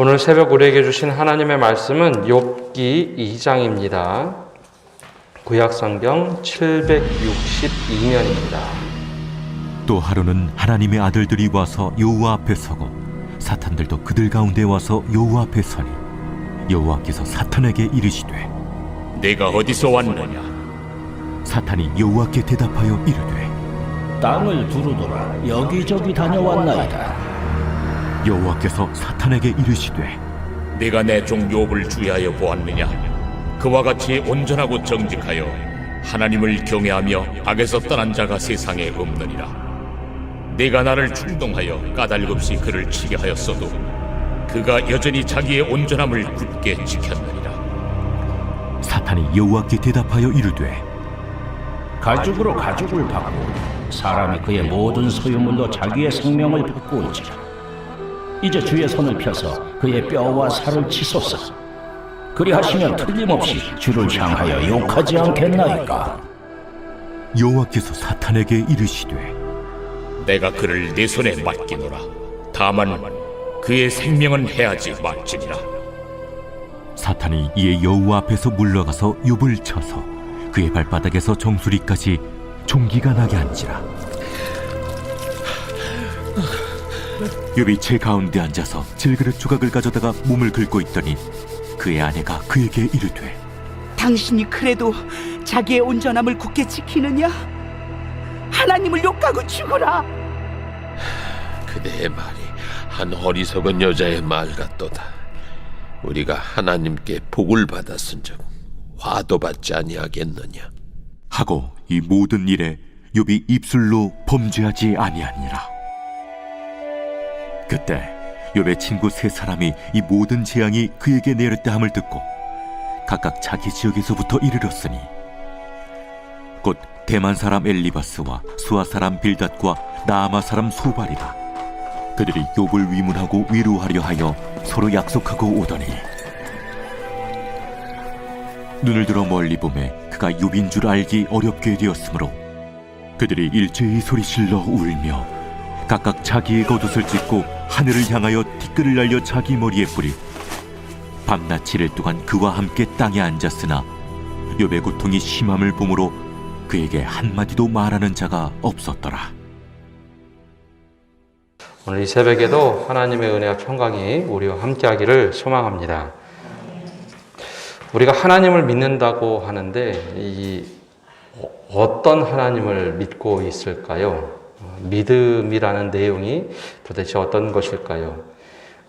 오늘 새벽 우리에게 주신 하나님의 말씀은 욥기 2장입니다. 구약성경 762면입니다. 또 하루는 하나님의 아들들이 와서 여호와 앞에 서고 사탄들도 그들 가운데 와서 여호와 앞에 서니 여호와께서 사탄에게 이르시되 내가 어디서 왔느냐? 사탄이 여호와께 대답하여 이르되 땅을 두루두라 여기저기 다녀왔나이다. 여호와께서 사탄에게 이르시되 내가 내 종 욥을 주의하여 보았느냐? 그와 같이 온전하고 정직하여 하나님을 경외하며 악에서 떠난 자가 세상에 없느니라. 내가 나를 충동하여 까닭없이 그를 치게 하였어도 그가 여전히 자기의 온전함을 굳게 지켰느니라. 사탄이 여호와께 대답하여 이르되 가죽으로 가죽을 받고 사람이 그의 모든 소유물로 자기의 생명을 바꾸온지라. 이제 주의 손을 펴서 그의 뼈와 살을 치소서. 그리하시면 틀림없이 주를 향하여 욕하지 않겠나이까. 여호와께서 사탄에게 이르시되 내가 그를 내 손에 맡기노라. 다만 그의 생명은 해하지 말지니라. 사탄이 이에 여호와 앞에서 물러가서 욥을 쳐서 그의 발바닥에서 정수리까지 종기가 나게 한지라. 욥이 제 가운데 앉아서 질그릇 조각을 가져다가 몸을 긁고 있더니 그의 아내가 그에게 이르되 당신이 그래도 자기의 온전함을 굳게 지키느냐? 하나님을 욕하고 죽으라. 그대의 말이 한 어리석은 여자의 말 같도다. 우리가 하나님께 복을 받았은즉 화도 받지 아니하겠느냐. 하고 이 모든 일에 욥이 입술로 범죄하지 아니하니라. 그때 욥의 친구 세 사람이 이 모든 재앙이 그에게 내렸다 함을 듣고 각각 자기 지역에서부터 이르렀으니 곧 대만 사람 엘리바스와 수아 사람 빌닷과 나아마 사람 소발이라. 그들이 욥을 위문하고 위로하려 하여 서로 약속하고 오더니 눈을 들어 멀리 보매 그가 욥인 줄 알기 어렵게 되었으므로 그들이 일제히 소리질러 울며 각각 자기의 겉옷을 찢고 하늘을 향하여 티끌을 날려 자기 머리에 뿌리 밤낮 7일 동안 그와 함께 땅에 앉았으나 욥의 고통이 심함을 보므로 그에게 한마디도 말하는 자가 없었더라. 오늘 이 새벽에도 하나님의 은혜와 평강이 우리와 함께하기를 소망합니다. 우리가 하나님을 믿는다고 하는데 어떤 하나님을 믿고 있을까요? 믿음이라는 내용이 도대체 어떤 것일까요?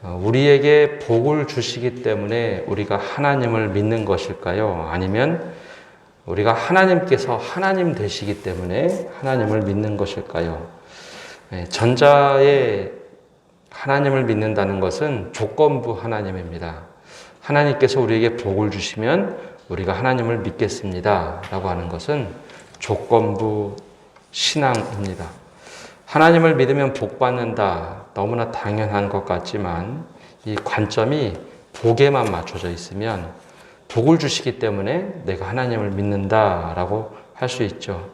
우리에게 복을 주시기 때문에 우리가 하나님을 믿는 것일까요? 아니면 우리가 하나님께서 하나님 되시기 때문에 하나님을 믿는 것일까요? 전자의 하나님을 믿는다는 것은 조건부 하나님입니다. 하나님께서 우리에게 복을 주시면 우리가 하나님을 믿겠습니다 라고 하는 것은 조건부 신앙입니다. 하나님을 믿으면 복 받는다. 너무나 당연한 것 같지만 이 관점이 복에만 맞춰져 있으면 복을 주시기 때문에 내가 하나님을 믿는다라고 할 수 있죠.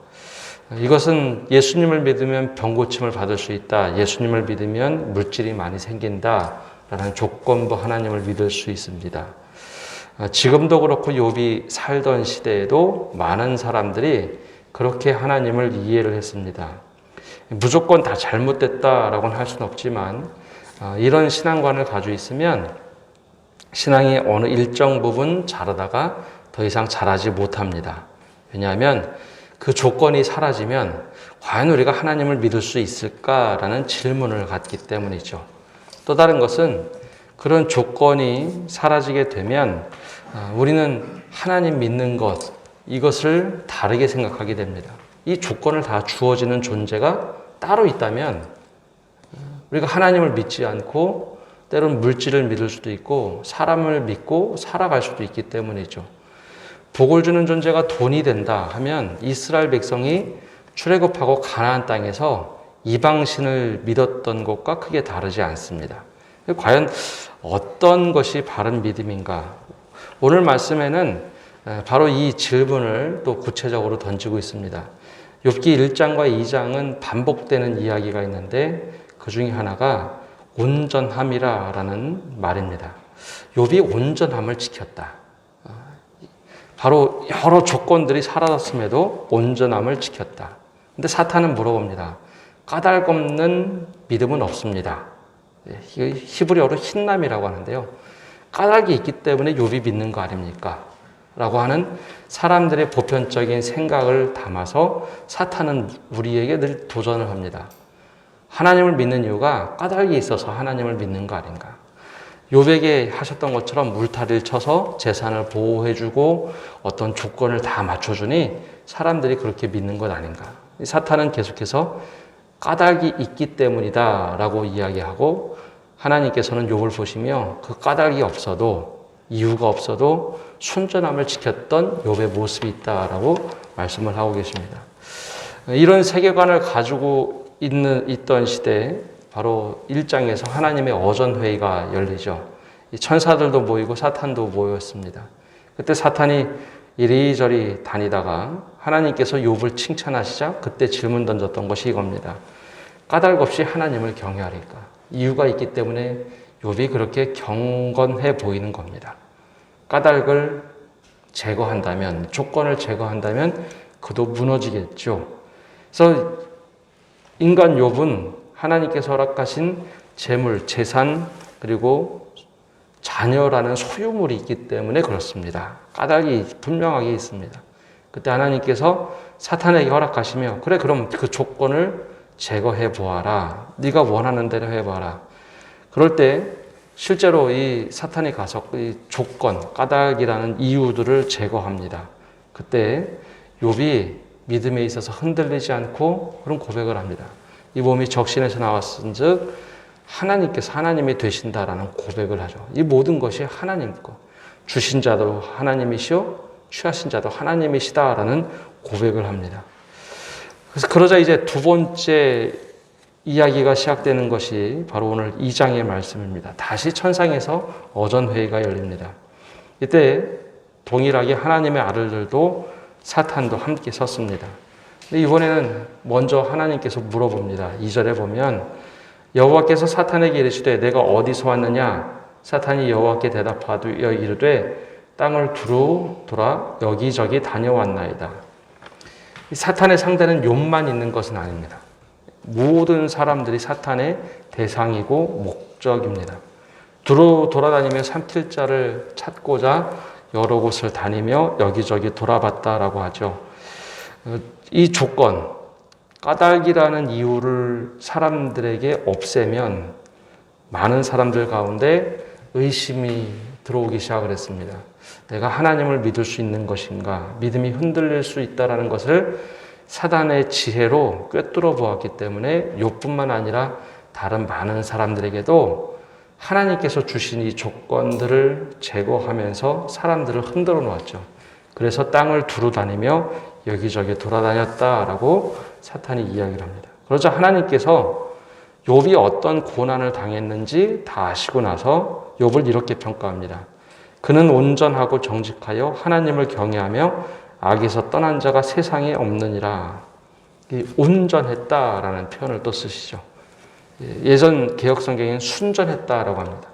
이것은 예수님을 믿으면 병고침을 받을 수 있다. 예수님을 믿으면 물질이 많이 생긴다. 라는 조건부 하나님을 믿을 수 있습니다. 지금도 그렇고 욥이 살던 시대에도 많은 사람들이 그렇게 하나님을 이해를 했습니다. 무조건 다 잘못됐다라고는 할 수는 없지만 이런 신앙관을 가지고 있으면 신앙이 어느 일정 부분 잘하다가 더 이상 잘하지 못합니다. 왜냐하면 그 조건이 사라지면 과연 우리가 하나님을 믿을 수 있을까라는 질문을 갖기 때문이죠. 또 다른 것은 그런 조건이 사라지게 되면 우리는 하나님 믿는 것, 이것을 다르게 생각하게 됩니다. 이 조건을 다 주어지는 존재가 따로 있다면 우리가 하나님을 믿지 않고 때로는 물질을 믿을 수도 있고 사람을 믿고 살아갈 수도 있기 때문이죠. 복을 주는 존재가 돈이 된다 하면 이스라엘 백성이 출애굽하고 가나안 땅에서 이방신을 믿었던 것과 크게 다르지 않습니다. 과연 어떤 것이 바른 믿음인가? 오늘 말씀에는 바로 이 질문을 또 구체적으로 던지고 있습니다. 욥기 1장과 2장은 반복되는 이야기가 있는데 그 중에 하나가 온전함이라라는 말입니다. 욥이 온전함을 지켰다. 바로 여러 조건들이 사라졌음에도 온전함을 지켰다. 근데 사탄은 물어봅니다. 까닭 없는 믿음은 없습니다. 히브리어로 흰남이라고 하는데요. 까닭이 있기 때문에 욥이 믿는 거 아닙니까? 라고 하는 사람들의 보편적인 생각을 담아서 사탄은 우리에게 늘 도전을 합니다. 하나님을 믿는 이유가 까닭이 있어서 하나님을 믿는 거 아닌가? 욥에게 하셨던 것처럼 물타리를 쳐서 재산을 보호해주고 어떤 조건을 다 맞춰주니 사람들이 그렇게 믿는 것 아닌가? 사탄은 계속해서 까닭이 있기 때문이다 라고 이야기하고 하나님께서는 욥을 보시며 그 까닭이 없어도 이유가 없어도 순전함을 지켰던 욥의 모습이 있다라고 말씀을 하고 계십니다. 이런 세계관을 가지고 있던 시대에 바로 1장에서 하나님의 어전회의가 열리죠. 천사들도 모이고 사탄도 모였습니다. 그때 사탄이 이리저리 다니다가 하나님께서 욥을 칭찬하시자 그때 질문 던졌던 것이 이겁니다. 까닭 없이 하나님을 경외하리까? 이유가 있기 때문에 욥이 그렇게 경건해 보이는 겁니다. 까닭을 제거한다면, 조건을 제거한다면 그도 무너지겠죠. 그래서 인간 욥은 하나님께서 허락하신 재물, 재산, 그리고 자녀라는 소유물이 있기 때문에 그렇습니다. 까닭이 분명하게 있습니다. 그때 하나님께서 사탄에게 허락하시며 그래 그럼 그 조건을 제거해 보아라. 네가 원하는 대로 해봐라. 그럴 때 실제로 이 사탄이 가서 이 조건, 까닭이라는 이유들을 제거합니다. 그때 욥이 믿음에 있어서 흔들리지 않고 그런 고백을 합니다. 이 몸이 적신에서 나왔은즉 하나님께서 하나님이 되신다라는 고백을 하죠. 이 모든 것이 하나님 거. 주신 자도 하나님이시오, 취하신 자도 하나님이시다라는 고백을 합니다. 그래서 그러자 이제 두 번째 이야기가 시작되는 것이 바로 오늘 2장의 말씀입니다. 다시 천상에서 어전회의가 열립니다. 이때 동일하게 하나님의 아들들도 사탄도 함께 섰습니다. 근데 이번에는 먼저 하나님께서 물어봅니다. 2절에 보면 여호와께서 사탄에게 이르시되 내가 어디서 왔느냐? 사탄이 여호와께 대답하여 이르되 땅을 두루 돌아 여기저기 다녀왔나이다. 사탄의 상대는 욥만 있는 것은 아닙니다. 모든 사람들이 사탄의 대상이고 목적입니다. 두루 돌아다니며 삼킬 자를 찾고자 여러 곳을 다니며 여기저기 돌아봤다라고 하죠. 이 조건, 까닭이라는 이유를 사람들에게 없애면 많은 사람들 가운데 의심이 들어오기 시작을 했습니다. 내가 하나님을 믿을 수 있는 것인가? 믿음이 흔들릴 수 있다는 것을 사단의 지혜로 꿰뚫어 보았기 때문에 욥뿐만 아니라 다른 많은 사람들에게도 하나님께서 주신 이 조건들을 제거하면서 사람들을 흔들어 놓았죠. 그래서 땅을 두루 다니며 여기저기 돌아다녔다라고 사탄이 이야기를 합니다. 그러자 하나님께서 욥이 어떤 고난을 당했는지 다 아시고 나서 욥을 이렇게 평가합니다. 그는 온전하고 정직하여 하나님을 경외하며 악에서 떠난 자가 세상에 없느니라. 온전했다라는 표현을 또 쓰시죠. 예전 개역성경에는 순전했다라고 합니다.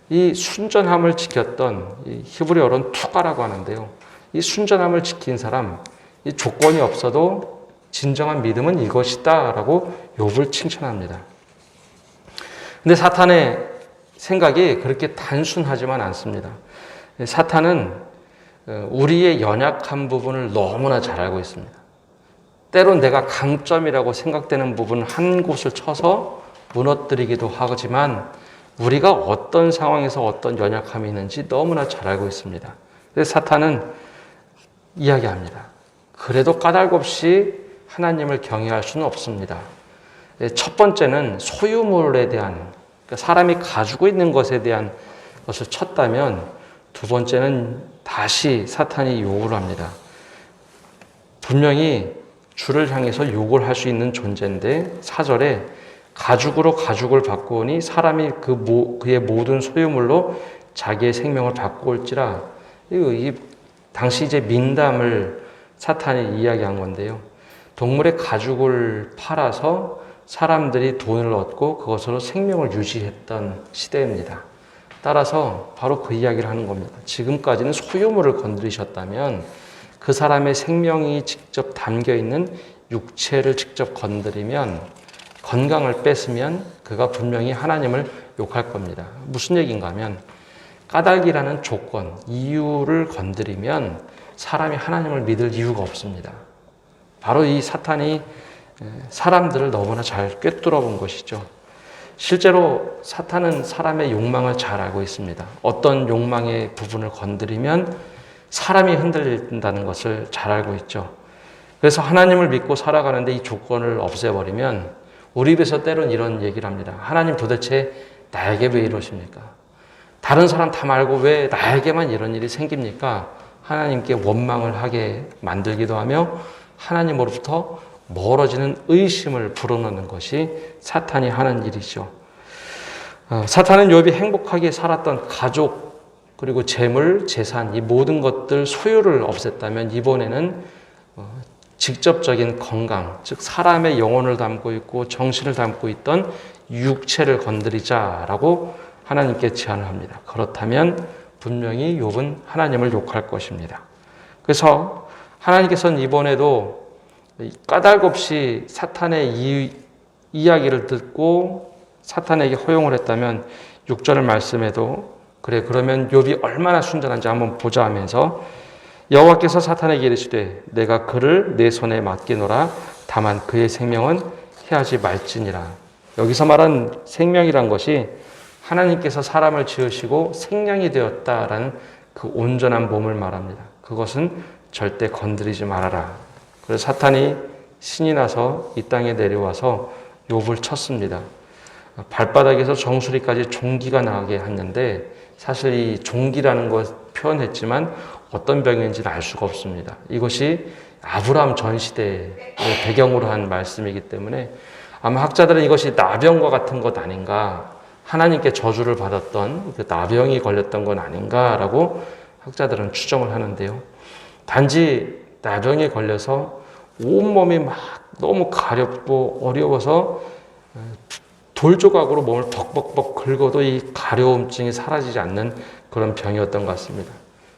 이 순전함을 지켰던 이 히브리어로는 투가라고 하는데요. 이 순전함을 지킨 사람, 이 조건이 없어도 진정한 믿음은 이것이다라고 욥을 칭찬합니다. 근데 사탄의 생각이 그렇게 단순하지만 않습니다. 사탄은 우리의 연약한 부분을 너무나 잘 알고 있습니다. 때론 내가 강점이라고 생각되는 부분 한 곳을 쳐서 무너뜨리기도 하지만 우리가 어떤 상황에서 어떤 연약함이 있는지 너무나 잘 알고 있습니다. 그래서 사탄은 이야기합니다. 그래도 까닭 없이 하나님을 경외할 수는 없습니다. 첫 번째는 소유물에 대한, 그러니까 사람이 가지고 있는 것에 대한 것을 쳤다면 두 번째는 다시 사탄이 욕을 합니다. 분명히 주를 향해서 욕을 할 수 있는 존재인데 4절에 가죽으로 가죽을 바꾸니 사람이 그의 모든 소유물로 자기의 생명을 바꾸올지라. 이 당시 이제 민담을 사탄이 이야기한 건데요. 동물의 가죽을 팔아서 사람들이 돈을 얻고 그것으로 생명을 유지했던 시대입니다. 따라서 바로 그 이야기를 하는 겁니다. 지금까지는 소유물을 건드리셨다면 그 사람의 생명이 직접 담겨 있는 육체를 직접 건드리면, 건강을 뺏으면 그가 분명히 하나님을 욕할 겁니다. 무슨 얘기인가 하면 까닭이라는 조건, 이유를 건드리면 사람이 하나님을 믿을 이유가 없습니다. 바로 이 사탄이 사람들을 너무나 잘 꿰뚫어 본 것이죠. 실제로 사탄은 사람의 욕망을 잘 알고 있습니다. 어떤 욕망의 부분을 건드리면 사람이 흔들린다는 것을 잘 알고 있죠. 그래서 하나님을 믿고 살아가는데 이 조건을 없애버리면, 우리 입에서 때론 이런 얘기를 합니다. 하나님 도대체 나에게 왜 이러십니까? 다른 사람 다 말고 왜 나에게만 이런 일이 생깁니까? 하나님께 원망을 하게 만들기도 하며 하나님으로부터 멀어지는 의심을 불어넣는 것이 사탄이 하는 일이죠. 사탄은 욥이 행복하게 살았던 가족, 그리고 재물, 재산, 이 모든 것들 소유를 없앴다면 이번에는 직접적인 건강, 즉 사람의 영혼을 담고 있고 정신을 담고 있던 육체를 건드리자라고 하나님께 제안을 합니다. 그렇다면 분명히 욥은 하나님을 욕할 것입니다. 그래서 하나님께서는 이번에도 까닭 없이 사탄의 이야기를 듣고 사탄에게 허용을 했다면 6절 말씀에도 그래, 그러면 욥이 얼마나 순전한지 한번 보자 하면서 여호와께서 사탄에게 이르시되 내가 그를 내 손에 맡기노라. 다만 그의 생명은 해하지 말지니라. 여기서 말한 생명이란 것이 하나님께서 사람을 지으시고 생명이 되었다라는 그 온전한 몸을 말합니다. 그것은 절대 건드리지 말아라. 그래서 사탄이 신이 나서 이 땅에 내려와서 욥을 쳤습니다. 발바닥에서 정수리까지 종기가 나게 했는데, 사실 이 종기라는 것 표현했지만 어떤 병인지는 알 수가 없습니다. 이것이 아브라함 전 시대의 배경으로 한 말씀이기 때문에 아마 학자들은 이것이 나병과 같은 것 아닌가, 하나님께 저주를 받았던 그 나병이 걸렸던 건 아닌가라고 학자들은 추정을 하는데요. 단지 나병에 걸려서 온몸이 막 너무 가렵고 어려워서 돌조각으로 몸을 벅벅벅 긁어도 이 가려움증이 사라지지 않는 그런 병이었던 것 같습니다.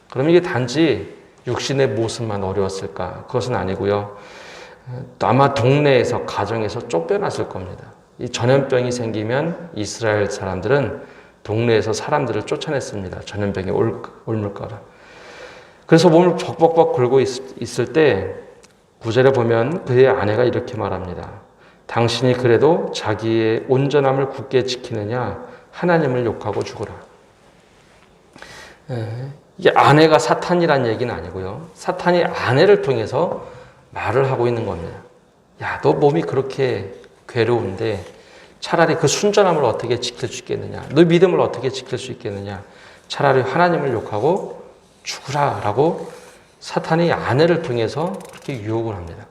그럼 이게 단지 육신의 모습만 어려웠을까? 그것은 아니고요. 아마 동네에서, 가정에서 쫓겨났을 겁니다. 이 전염병이 생기면 이스라엘 사람들은 동네에서 사람들을 쫓아냈습니다. 전염병이 옮을까봐. 그래서 몸을 벅벅벅 긁고 있을 때 9절에 보면 그의 아내가 이렇게 말합니다. 당신이 그래도 자기의 온전함을 굳게 지키느냐? 하나님을 욕하고 죽으라. 이게 아내가 사탄이란 얘기는 아니고요. 사탄이 아내를 통해서 말을 하고 있는 겁니다. 야, 너 몸이 그렇게 괴로운데 차라리 그 순전함을 어떻게 지킬 수 있겠느냐? 너 믿음을 어떻게 지킬 수 있겠느냐? 차라리 하나님을 욕하고 죽으라 라고 사탄이 아내를 통해서 그렇게 유혹을 합니다.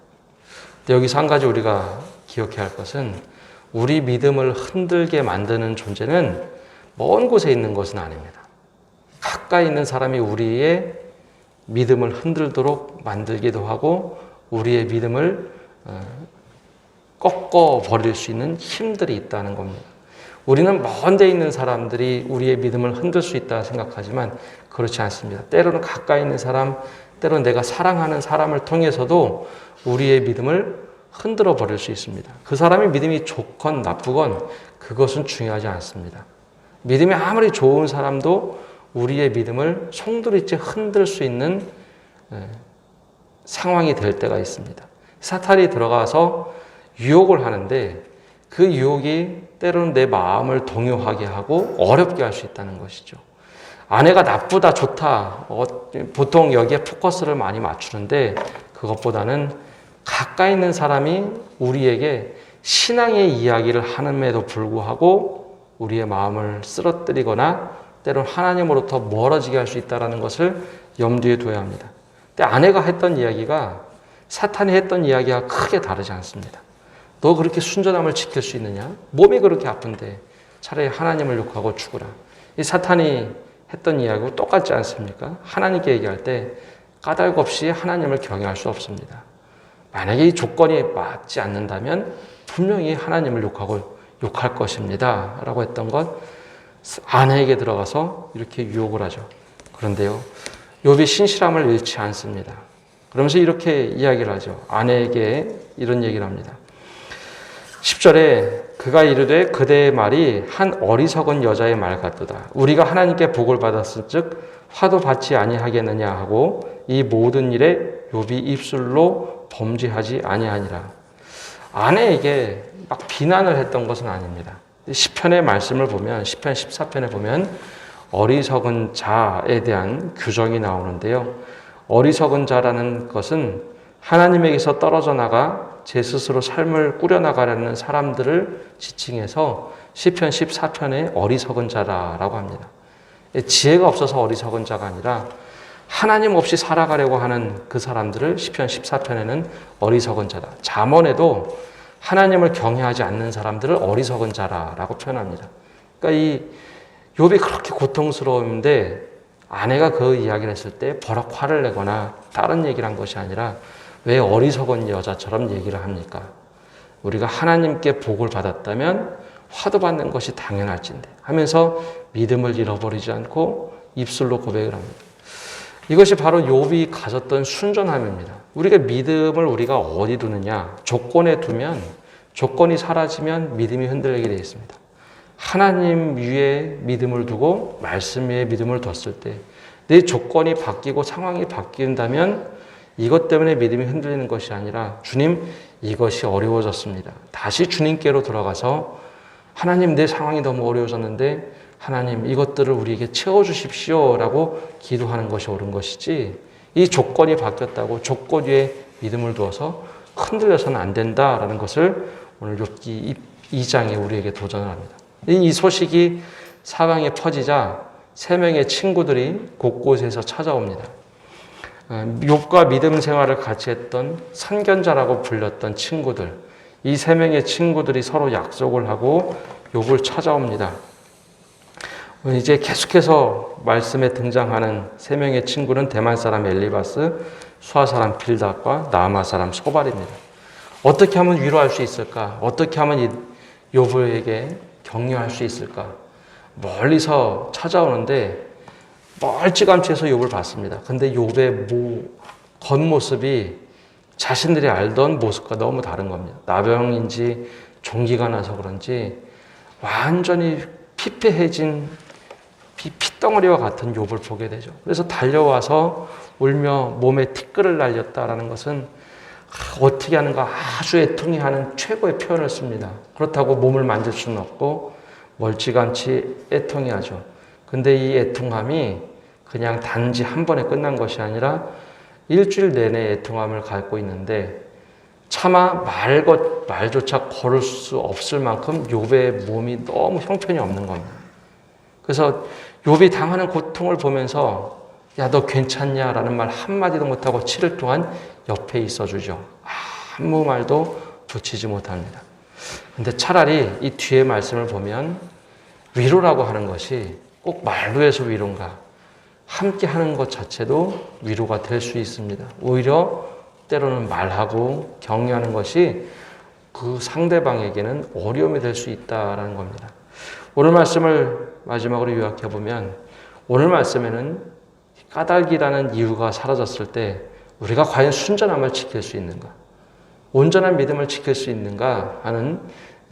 근데 여기서 한 가지 우리가 기억해야 할 것은, 우리 믿음을 흔들게 만드는 존재는 먼 곳에 있는 것은 아닙니다. 가까이 있는 사람이 우리의 믿음을 흔들도록 만들기도 하고 우리의 믿음을 꺾어버릴 수 있는 힘들이 있다는 겁니다. 우리는 먼 데 있는 사람들이 우리의 믿음을 흔들 수 있다 생각하지만 그렇지 않습니다. 때로는 가까이 있는 사람, 때로는 내가 사랑하는 사람을 통해서도 우리의 믿음을 흔들어 버릴 수 있습니다. 그 사람의 믿음이 좋건 나쁘건 그것은 중요하지 않습니다. 믿음이 아무리 좋은 사람도 우리의 믿음을 송두리째 흔들 수 있는 상황이 될 때가 있습니다. 사탄이 들어가서 유혹을 하는데 그 유혹이 때로는 내 마음을 동요하게 하고 어렵게 할 수 있다는 것이죠. 아내가 나쁘다, 좋다, 보통 여기에 포커스를 많이 맞추는데 그것보다는 가까이 있는 사람이 우리에게 신앙의 이야기를 함에도 불구하고 우리의 마음을 쓰러뜨리거나 때로는 하나님으로부터 멀어지게 할 수 있다는 것을 염두에 둬야 합니다. 근데 아내가 했던 이야기가 사탄이 했던 이야기와 크게 다르지 않습니다. 너 그렇게 순전함을 지킬 수 있느냐? 몸이 그렇게 아픈데 차라리 하나님을 욕하고 죽으라. 이 사탄이 했던 이야기하고 똑같지 않습니까? 하나님께 얘기할 때 까닭 없이 하나님을 경외할 수 없습니다. 만약에 이 조건이 맞지 않는다면 분명히 하나님을 욕할 것입니다 라고 했던 것, 아내에게 들어가서 이렇게 유혹을 하죠. 그런데요, 욥이 신실함을 잃지 않습니다. 그러면서 이렇게 이야기를 하죠. 아내에게 이런 얘기를 합니다. 10절에 그가 이르되 그대의 말이 한 어리석은 여자의 말 같도다. 우리가 하나님께 복을 받았을 즉 화도 받지 아니하겠느냐 하고 이 모든 일에 욥이 입술로 범죄하지 아니하니라. 아내에게 막 비난을 했던 것은 아닙니다. 시편의 말씀을 보면, 시편 14편에 보면 어리석은 자에 대한 규정이 나오는데요. 어리석은 자라는 것은 하나님에게서 떨어져 나가 제 스스로 삶을 꾸려나가려는 사람들을 지칭해서 시편 14편에 어리석은 자라고 합니다. 지혜가 없어서 어리석은 자가 아니라 하나님 없이 살아가려고 하는 그 사람들을 시편 14편에는 어리석은 자다. 잠언에도 하나님을 경외하지 않는 사람들을 어리석은 자라고 표현합니다. 그러니까 이 욥이 그렇게 고통스러운데 아내가 그 이야기를 했을 때 버럭 화를 내거나 다른 얘기를 한 것이 아니라 왜 어리석은 여자처럼 얘기를 합니까? 우리가 하나님께 복을 받았다면 화도 받는 것이 당연할진데 하면서 믿음을 잃어버리지 않고 입술로 고백을 합니다. 이것이 바로 욥이 가졌던 순전함입니다. 우리가 믿음을 우리가 어디 두느냐? 조건에 두면, 조건이 사라지면 믿음이 흔들리게 되어 있습니다. 하나님 위에 믿음을 두고 말씀 위에 믿음을 뒀을 때 내 조건이 바뀌고 상황이 바뀐다면 이것 때문에 믿음이 흔들리는 것이 아니라 주님, 이것이 어려워졌습니다. 다시 주님께로 돌아가서 하나님, 내 상황이 너무 어려워졌는데 하나님, 이것들을 우리에게 채워주십시오 라고 기도하는 것이 옳은 것이지, 이 조건이 바뀌었다고 조건 위에 믿음을 두어서 흔들려서는 안 된다라는 것을 오늘 욥기 2장에 우리에게 도전을 합니다. 이 소식이 사방에 퍼지자 세 명의 친구들이 곳곳에서 찾아옵니다. 욥과 믿음 생활을 같이 했던 선견자라고 불렸던 친구들, 이 세 명의 친구들이 서로 약속을 하고 욥을 찾아옵니다. 이제 계속해서 말씀에 등장하는 세 명의 친구는 대만 사람 엘리바스, 수아 사람 빌닷과 나아마 사람 소발입니다. 어떻게 하면 위로할 수 있을까? 어떻게 하면 이 욥에게 격려할 수 있을까? 멀리서 찾아오는데 멀찌감치 해서 욥을 봤습니다. 근데 욥의 겉모습이 자신들이 알던 모습과 너무 다른 겁니다. 나병인지 종기가 나서 그런지 완전히 피폐해진 핏덩어리와 같은 욥을 보게 되죠. 그래서 달려와서 울며 몸에 티끌을 날렸다라는 것은 어떻게 하는가 아주 애통해하는 최고의 표현을 씁니다. 그렇다고 몸을 만질 수는 없고 멀찌감치 애통해하죠. 근데 이 애통함이 그냥 단지 한 번에 끝난 것이 아니라 일주일 내내 애통함을 갖고 있는데 차마 말조차 걸을 수 없을 만큼 욥의 몸이 너무 형편이 없는 겁니다. 그래서 욥이 당하는 고통을 보면서 야, 너 괜찮냐? 라는 말 한마디도 못하고 7일 동안 옆에 있어주죠. 아무 말도 붙이지 못합니다. 근데 차라리 이 뒤에 말씀을 보면 위로라고 하는 것이 꼭 말로 해서 위로인가? 함께 하는 것 자체도 위로가 될 수 있습니다. 오히려 때로는 말하고 격려하는 것이 그 상대방에게는 어려움이 될 수 있다는 겁니다. 오늘 말씀을 마지막으로 요약해 보면 오늘 말씀에는 까닭이라는 이유가 사라졌을 때 우리가 과연 순전함을 지킬 수 있는가? 온전한 믿음을 지킬 수 있는가 하는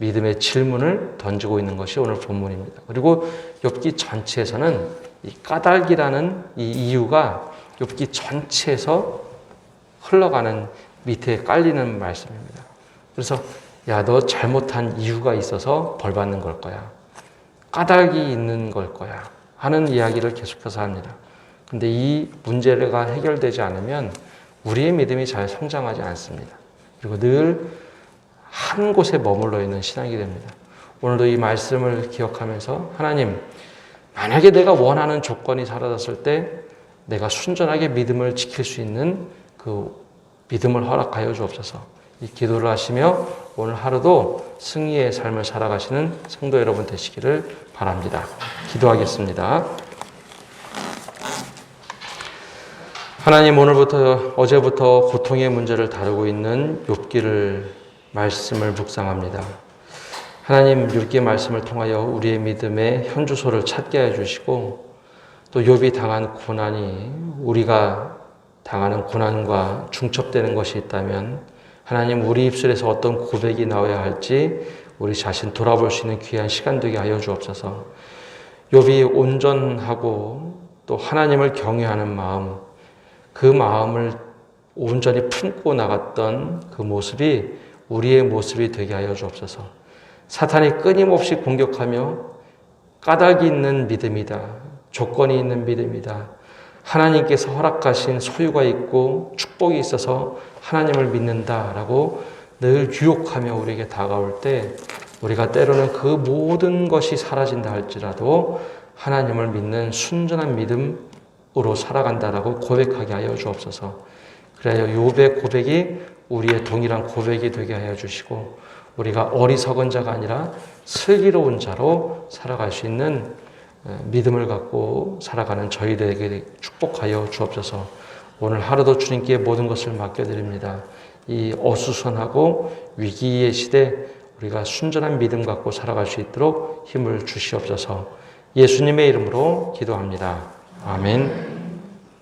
믿음의 질문을 던지고 있는 것이 오늘 본문입니다. 그리고 욥기 전체에서는 이 까닭이라는 이 이유가 욥기 전체에서 흘러가는 밑에 깔리는 말씀입니다. 그래서 야, 너 잘못한 이유가 있어서 벌 받는 걸 거야. 까닭이 있는 걸 거야. 하는 이야기를 계속해서 합니다. 근데 이 문제가 해결되지 않으면 우리의 믿음이 잘 성장하지 않습니다. 그리고 늘 한 곳에 머물러 있는 신앙이 됩니다. 오늘도 이 말씀을 기억하면서 하나님, 만약에 내가 원하는 조건이 사라졌을 때 내가 순전하게 믿음을 지킬 수 있는 그 믿음을 허락하여 주옵소서. 이 기도를 하시며 오늘 하루도 승리의 삶을 살아가시는 성도 여러분 되시기를 바랍니다. 기도하겠습니다. 하나님, 오늘부터 어제부터 고통의 문제를 다루고 있는 욥기를 말씀을 묵상합니다. 하나님 율기의 말씀을 통하여 우리의 믿음의 현주소를 찾게 해주시고 또 욥이 당한 고난이 우리가 당하는 고난과 중첩되는 것이 있다면 하나님 우리 입술에서 어떤 고백이 나와야 할지 우리 자신 돌아볼 수 있는 귀한 시간 되게 하여 주옵소서. 욥이 온전하고 또 하나님을 경외하는 마음, 그 마음을 온전히 품고 나갔던 그 모습이 우리의 모습이 되게 하여 주옵소서. 사탄이 끊임없이 공격하며 까닭이 있는 믿음이다, 조건이 있는 믿음이다, 하나님께서 허락하신 소유가 있고 축복이 있어서 하나님을 믿는다라고 늘 유혹하며 우리에게 다가올 때 우리가 때로는 그 모든 것이 사라진다 할지라도 하나님을 믿는 순전한 믿음으로 살아간다라고 고백하게 하여 주옵소서. 그래야 욥의 고백이 우리의 동일한 고백이 되게 하여 주시고 우리가 어리석은 자가 아니라 슬기로운 자로 살아갈 수 있는 믿음을 갖고 살아가는 저희들에게 축복하여 주옵소서. 오늘 하루도 주님께 모든 것을 맡겨드립니다. 이 어수선하고 위기의 시대 우리가 순전한 믿음 갖고 살아갈 수 있도록 힘을 주시옵소서. 예수님의 이름으로 기도합니다. 아멘.